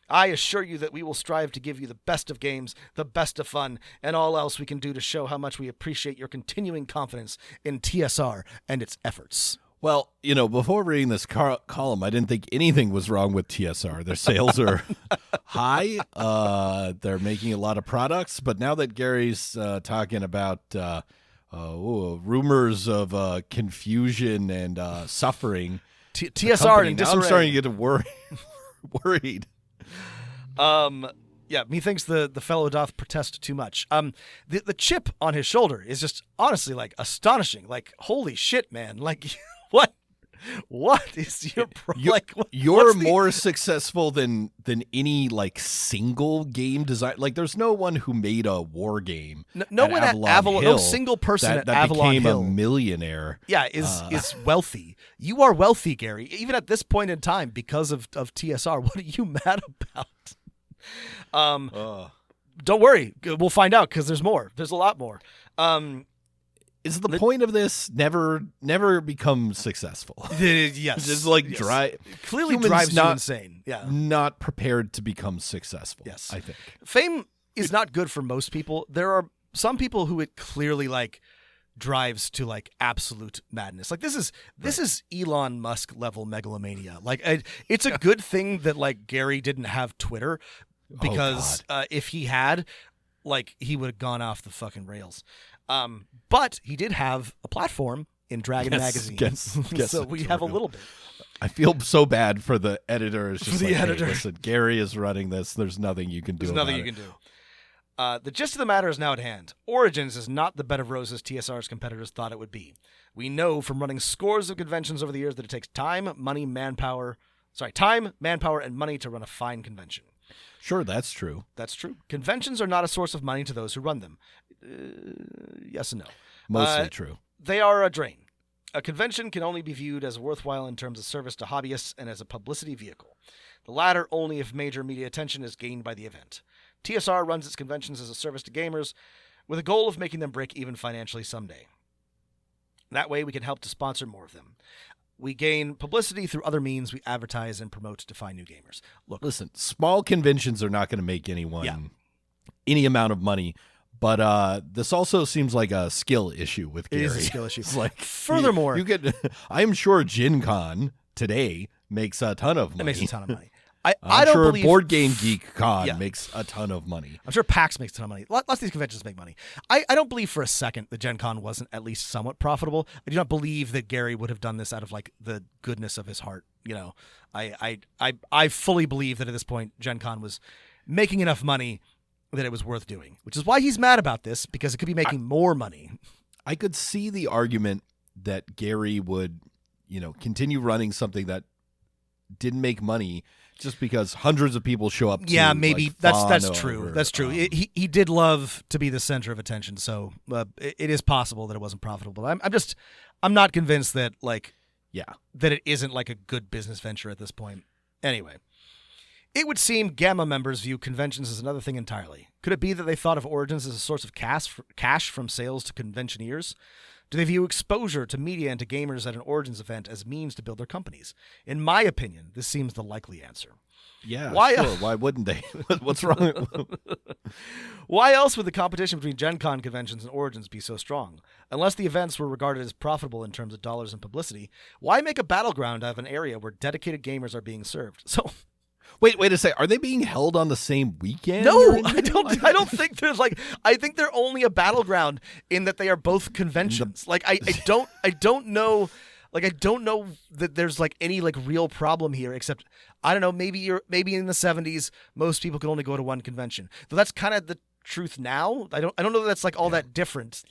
I assure you that we will strive to give you the best of games, the best of fun, and all else we can do to show how much we appreciate your continuing confidence in TSR and its efforts. Well, before reading this column, I didn't think anything was wrong with TSR. Their sales are high. They're making a lot of products. But now that Gary's talking about rumors of confusion and suffering, TSR and disarray. I'm starting to get worried. Yeah, methinks the fellow doth protest too much. The chip on his shoulder is just honestly like astonishing. Like, holy shit, man! Like, what is your you're more successful than any like single game design. Like, there's no one who made a war game. No one at Avalon Hill, no single person at Avalon became Hill a millionaire. Yeah, is wealthy. You are wealthy, Gary. Even at this point in time, because of TSR. What are you mad about? Don't worry, we'll find out because there's more. There's a lot more. Is the point of this never become successful? Yes, just like clearly drives you insane. Yeah, not prepared to become successful. Yes, I think fame is not good for most people. There are some people who it clearly like drives to like absolute madness. Like this is Elon Musk level megalomania. Like it's a good thing that like Gary didn't have Twitter because if he had, like, he would have gone off the fucking rails. But he did have a platform in Dragon Magazine. Guess so we have a little bit. I feel so bad for the editor. It's just For the editor. Hey, listen, Gary is running this. There's nothing you can do. There's nothing you can do. The gist of the matter is now at hand. Origins is not the bed of roses TSR's competitors thought it would be. We know from running scores of conventions over the years that it takes time, manpower, and money to run a fine convention. Sure, that's true. That's true. Conventions are not a source of money to those who run them. Yes and no. Mostly true. They are a drain. A convention can only be viewed as worthwhile in terms of service to hobbyists and as a publicity vehicle. The latter only if major media attention is gained by the event. TSR runs its conventions as a service to gamers with a goal of making them break even financially someday. That way we can help to sponsor more of them. We gain publicity through other means. We advertise and promote to find new gamers. Look, listen, small conventions are not going to make anyone any amount of money. But this also seems like a skill issue with Gary. It is a skill issue. It's like, furthermore, you get. I'm sure GenCon today makes a ton of money. It makes a ton of money. I'm don't sure believe Board Game Geek Con makes a ton of money. I'm sure PAX makes a ton of money. Lots of these conventions make money. I don't believe for a second that GenCon wasn't at least somewhat profitable. I do not believe that Gary would have done this out of like the goodness of his heart. You know, I fully believe that at this point GenCon was making enough money that it was worth doing, which is why he's mad about this, because it could be making more money. I could see the argument that Gary would, continue running something that didn't make money just because hundreds of people show up. Yeah, to, maybe like, that's true. That's true. He did love to be the center of attention, so it is possible that it wasn't profitable. I'm not convinced that that it isn't like a good business venture at this point. Anyway. It would seem Gamma members view conventions as another thing entirely. Could it be that they thought of Origins as a source of cash from sales to conventioneers? Do they view exposure to media and to gamers at an Origins event as means to build their companies? In my opinion, this seems the likely answer. Yeah, Why, sure. Why wouldn't they? What's wrong? Why else would the competition between Gen Con conventions and Origins be so strong? Unless the events were regarded as profitable in terms of dollars and publicity, why make a battleground out of an area where dedicated gamers are being served? So... Wait a second. Are they being held on the same weekend? No, I don't think there's I think they're only a battleground in that they are both conventions. I don't know that there's any real problem here, except I don't know, maybe in the 70s most people could only go to one convention. Though that's kind of the truth now. I don't know that that's all that different.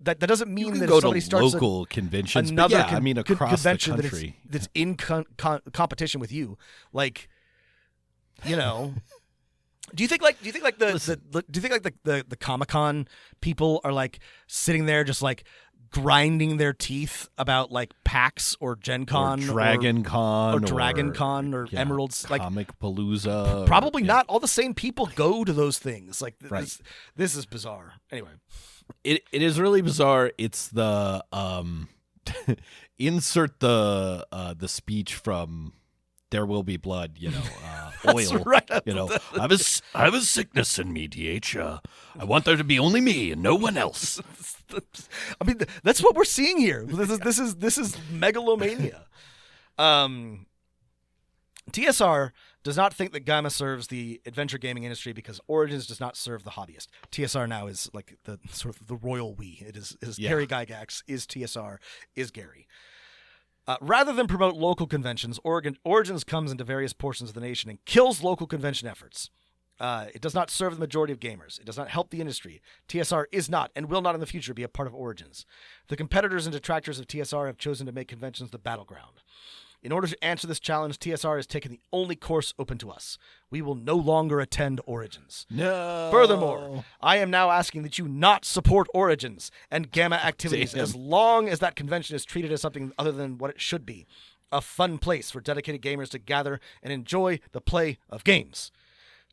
That doesn't mean that go if somebody to starts local conventions, another but across convention the country that's in competition with you, do you think the Comic-Con people are sitting there just grinding their teeth about PAX or GenCon or Dragon Con or Emeralds Comic Palooza? Probably not. All the same people go to those things. Right. This is bizarre. Anyway, it is really bizarre. It's the insert the speech from There Will Be Blood, oil. Right. I have a sickness in me, DH. I want there to be only me and no one else. I mean, that's what we're seeing here. This is megalomania. TSR does not think that Gamma serves the adventure gaming industry because Origins does not serve the hobbyist. TSR now is the sort of the royal we. It is Gary Gygax is TSR is Gary. Rather than promote local conventions, Origins comes into various portions of the nation and kills local convention efforts. It does not serve the majority of gamers. It does not help the industry. TSR is not and will not in the future be a part of Origins. The competitors and detractors of TSR have chosen to make conventions the battleground. In order to answer this challenge, TSR has taken the only course open to us. We will no longer attend Origins. No. Furthermore, I am now asking that you not support Origins and Gamma activities as long as that convention is treated as something other than what it should be. A fun place for dedicated gamers to gather and enjoy the play of games.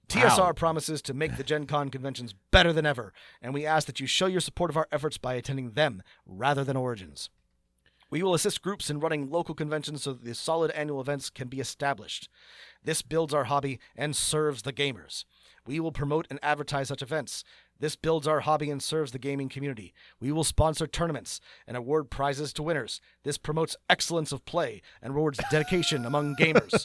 TSR promises to make the Gen Con conventions better than ever, and we ask that you show your support of our efforts by attending them rather than Origins. We will assist groups in running local conventions so that the solid annual events can be established. This builds our hobby and serves the gamers. We will promote and advertise such events. This builds our hobby and serves the gaming community. We will sponsor tournaments and award prizes to winners. This promotes excellence of play and rewards dedication among gamers.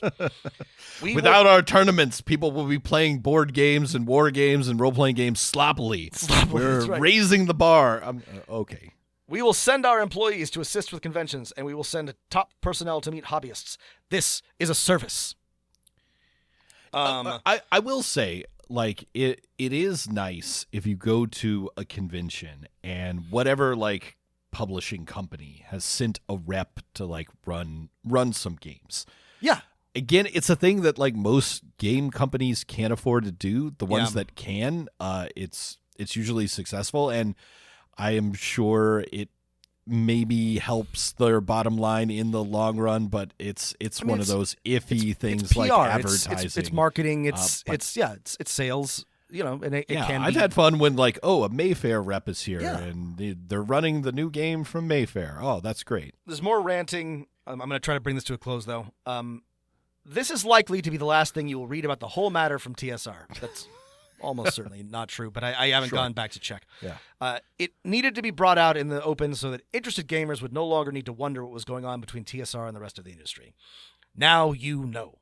Without our tournaments, people will be playing board games and war games and role-playing games sloppily. We're right. raising the bar. Okay. We will send our employees to assist with conventions, and we will send top personnel to meet hobbyists. This is a service. I will say, like, it is nice if you go to a convention and whatever, like, publishing company has sent a rep to, like, run some games. Yeah. Again, it's a thing that, like, most game companies can't afford to do. The ones that can, it's usually successful, and I am sure it maybe helps their bottom line in the long run, but it's one of those iffy things. It's PR, like advertising. It's marketing. It's sales. You know, and it can. I've had fun when, like, a Mayfair rep is here, Yeah. and they're running the new game from Mayfair. Oh, that's great. There's more ranting. I'm going to try to bring this to a close, though. This is likely to be the last thing you will read about the whole matter from TSR. That's almost certainly not true, but I haven't gone back to check. Yeah. It needed to be brought out in the open so that interested gamers would no longer need to wonder what was going on between TSR and the rest of the industry. Now you know.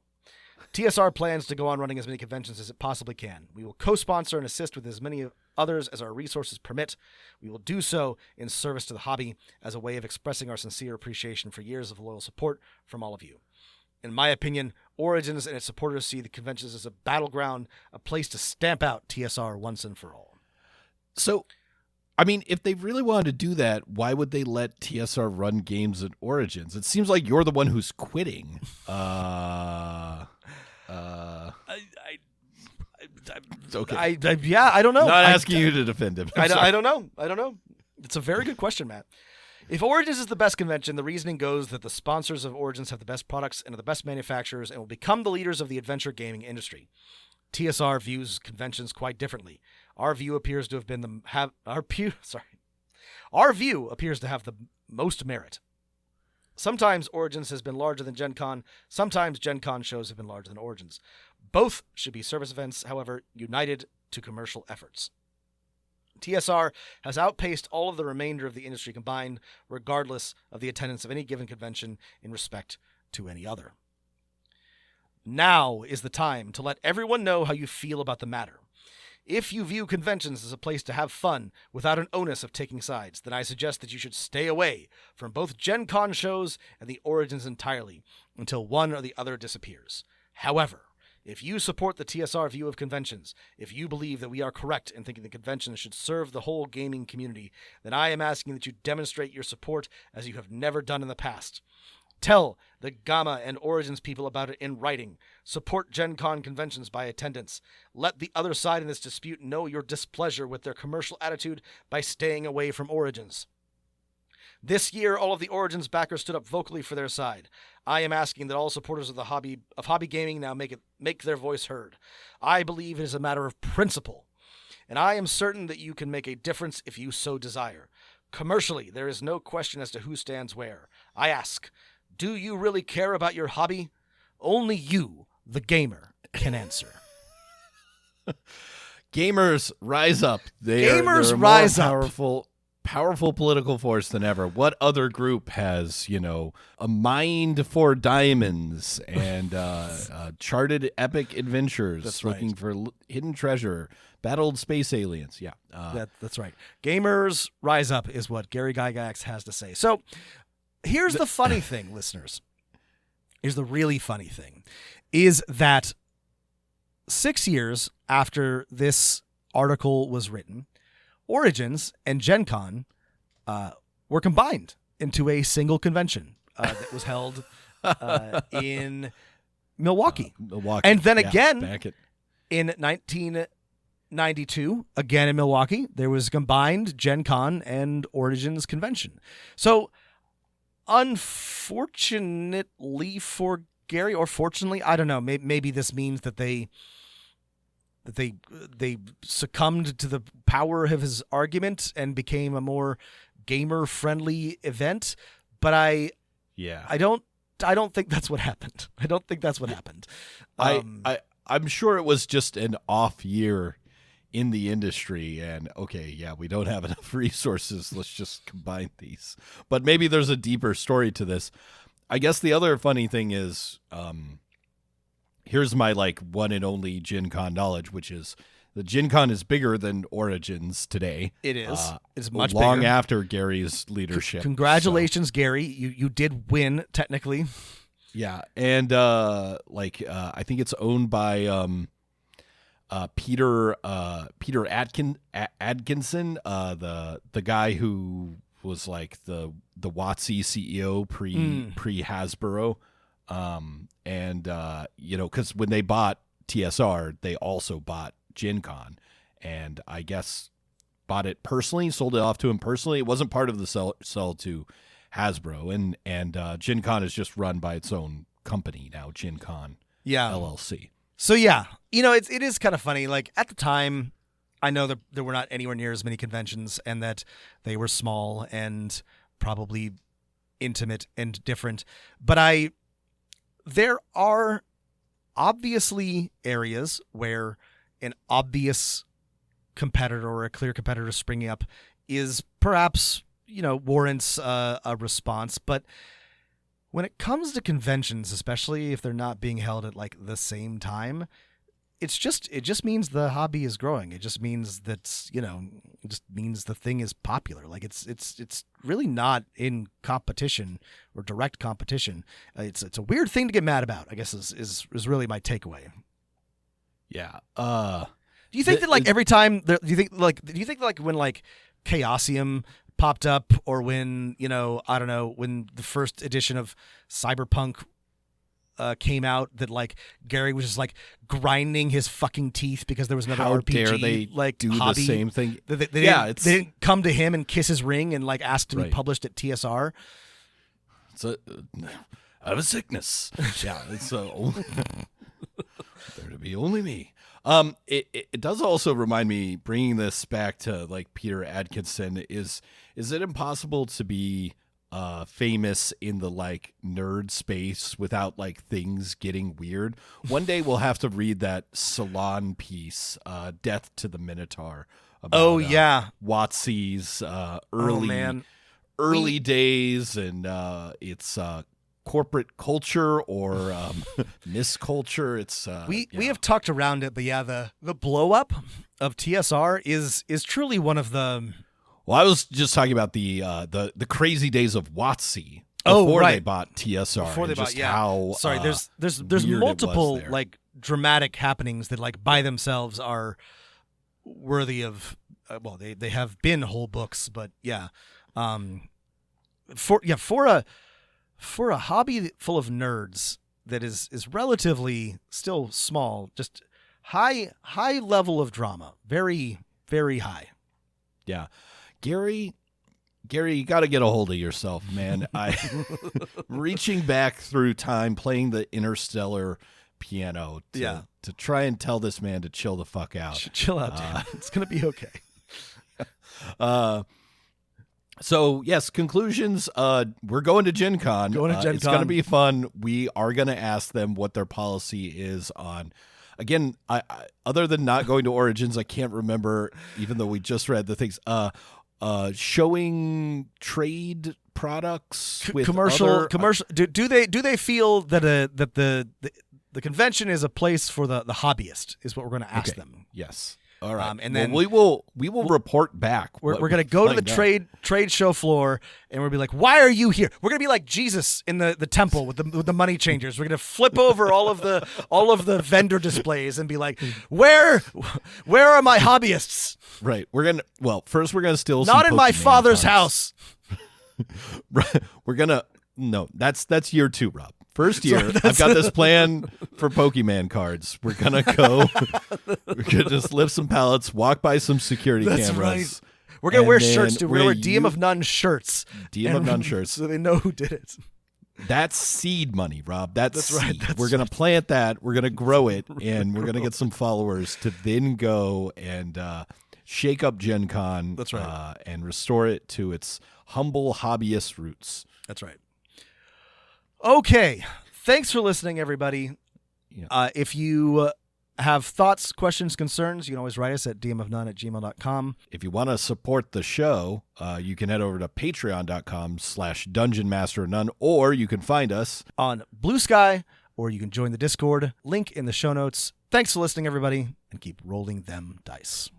TSR plans to go on running as many conventions as it possibly can. We will co-sponsor and assist with as many others as our resources permit. We will do so in service to the hobby as a way of expressing our sincere appreciation for years of loyal support from all of you. In my opinion, Origins and its supporters see the conventions as a battleground, a place to stamp out TSR once and for all. So, I mean, if they really wanted to do that, why would they let TSR run games at Origins? It seems like you're the one who's quitting. Okay. I don't know. Not asking you to defend him. I don't know. It's a very good question, Matt. If Origins is the best convention, the reasoning goes that the sponsors of Origins have the best products and are the best manufacturers and will become the leaders of the adventure gaming industry. TSR views conventions quite differently. Our view appears to have the most merit. Sometimes Origins has been larger than GenCon. Sometimes GenCon shows have been larger than Origins. Both should be service events, however, united to commercial efforts. TSR has outpaced all of the remainder of the industry combined, regardless of the attendance of any given convention in respect to any other. Now is the time to let everyone know how you feel about the matter. If you view conventions as a place to have fun without an onus of taking sides, then I suggest that you should stay away from both GenCon shows and the Origins entirely until one or the other disappears. However, if you support the TSR view of conventions, if you believe that we are correct in thinking the conventions should serve the whole gaming community, then I am asking that you demonstrate your support as you have never done in the past. Tell the Gamma and Origins people about it in writing. Support GenCon conventions by attendance. Let the other side in this dispute know your displeasure with their commercial attitude by staying away from Origins. This year, all of the Origins backers stood up vocally for their side. I am asking that all supporters of hobby gaming now make their voice heard. I believe it is a matter of principle, and I am certain that you can make a difference if you so desire. Commercially, there is no question as to who stands where. I ask, do you really care about your hobby? Only you, the gamer, can answer. Gamers rise up. They're Rise more up. Powerful political force than ever. What other group has, a mind for diamonds and charted epic adventures That's looking right. for hidden treasure, battled space aliens? Yeah. That's right. Gamers rise up is what Gary Gygax has to say. So here's the funny thing, listeners. Here's the really funny thing, is that 6 years after this article was written, Origins and GenCon were combined into a single convention that was held in Milwaukee. Milwaukee. And then Yeah, again, back at in 1992, again in Milwaukee, there was a combined GenCon and Origins convention. So, unfortunately for Gary, or fortunately, I don't know, maybe this means that they succumbed to the power of his argument and became a more gamer-friendly event. But I don't think that's what happened. I don't think that's what happened. I'm sure it was just an off year in the industry, and we don't have enough resources. Let's just combine these. But maybe there's a deeper story to this. I guess the other funny thing is, here's my one and only Gen Con knowledge, which is the GenCon is bigger than Origins today. It is. It's much long bigger. after Gary's leadership. Congratulations, Gary. You did win technically. Yeah, and I think it's owned by Peter Atkinson, the guy who was like the WotC CEO pre Hasbro, because when they bought TSR, they also bought GenCon, and I guess bought it personally, sold it off to him personally. It wasn't part of the sell to Hasbro, and GenCon is just run by its own company now, GenCon LLC. So yeah, it is kind of funny. Like at the time, I know that there were not anywhere near as many conventions, and that they were small and probably intimate and different. But there are obviously areas where an obvious competitor or a clear competitor springing up is perhaps, warrants a response. But when it comes to conventions, especially if they're not being held at like the same time, it just means the hobby is growing. It just means that, it just means the thing is popular. Like it's really not in competition or direct competition. It's a weird thing to get mad about, I guess is really my takeaway. Yeah. Do you think that like every time do you think like when like Chaosium popped up, or when, I don't know, when the first edition of Cyberpunk came out, that like Gary was just like grinding his fucking teeth because there was another How RPG dare they like do hobby. the same thing? They didn't come to him and kiss his ring and like ask to be published at TSR. It's I have a sickness. Yeah, it's there to be only me. It does also remind me, bringing this back to like Peter Atkinson, is it impossible to be famous in the like nerd space without like things getting weird? One day we'll have to read that Salon piece, Death to the Minotaur. About, WotC's early days and its corporate culture or misculture. It's we have talked around it, but yeah, the blow up of TSR is truly one of the. Well, I was just talking about the crazy days of WotC before they bought TSR. Before they bought, how sorry, there's multiple like dramatic happenings that like by themselves are worthy of. They have been whole books, but yeah, for a hobby full of nerds that is relatively still small, just high level of drama, very, very high. Yeah. Gary, you got to get a hold of yourself, man. I reaching back through time, playing the Interstellar piano to try and tell this man to chill the fuck out. Chill out, Dan. It's going to be okay. So, yes, conclusions. We're going to GenCon. It's going to be fun. We are going to ask them what their policy is on. Again, I other than not going to Origins, I can't remember, even though we just read the things. Showing trade products with commercial. Do they feel that the convention is a place for the hobbyist? Is what we're going to ask them. Yes. All right, and then we will report back. We're going to go to the trade show floor, and we'll be like, "Why are you here?" We're going to be like Jesus in the temple with the money changers. We're going to flip over all of the vendor displays and be like, "Where are my hobbyists?" Right. First we're going to steal. Not some in my Pokemon father's cards. house. We're gonna that's year 2, Rob. First year, I've got this plan for Pokemon cards. We're gonna go. We're gonna just lift some pallets, walk by some security cameras. Right. We're gonna wear shirts too. We're gonna wear DM of None shirts. DM of None shirts, so they know who did it. That's seed money, Rob. That's seed. Right. We're gonna plant that. We're gonna grow it, and we're gonna get some followers to then go and shake up GenCon. That's right. And restore it to its humble hobbyist roots. That's right. Okay. Thanks for listening, everybody. Yeah. If you have thoughts, questions, concerns, you can always write us at dmofnone@gmail.com. If you want to support the show, you can head over to patreon.com/dungeonmasternone, or you can find us on Blue Sky, or you can join the Discord. Link in the show notes. Thanks for listening, everybody. and keep rolling them dice.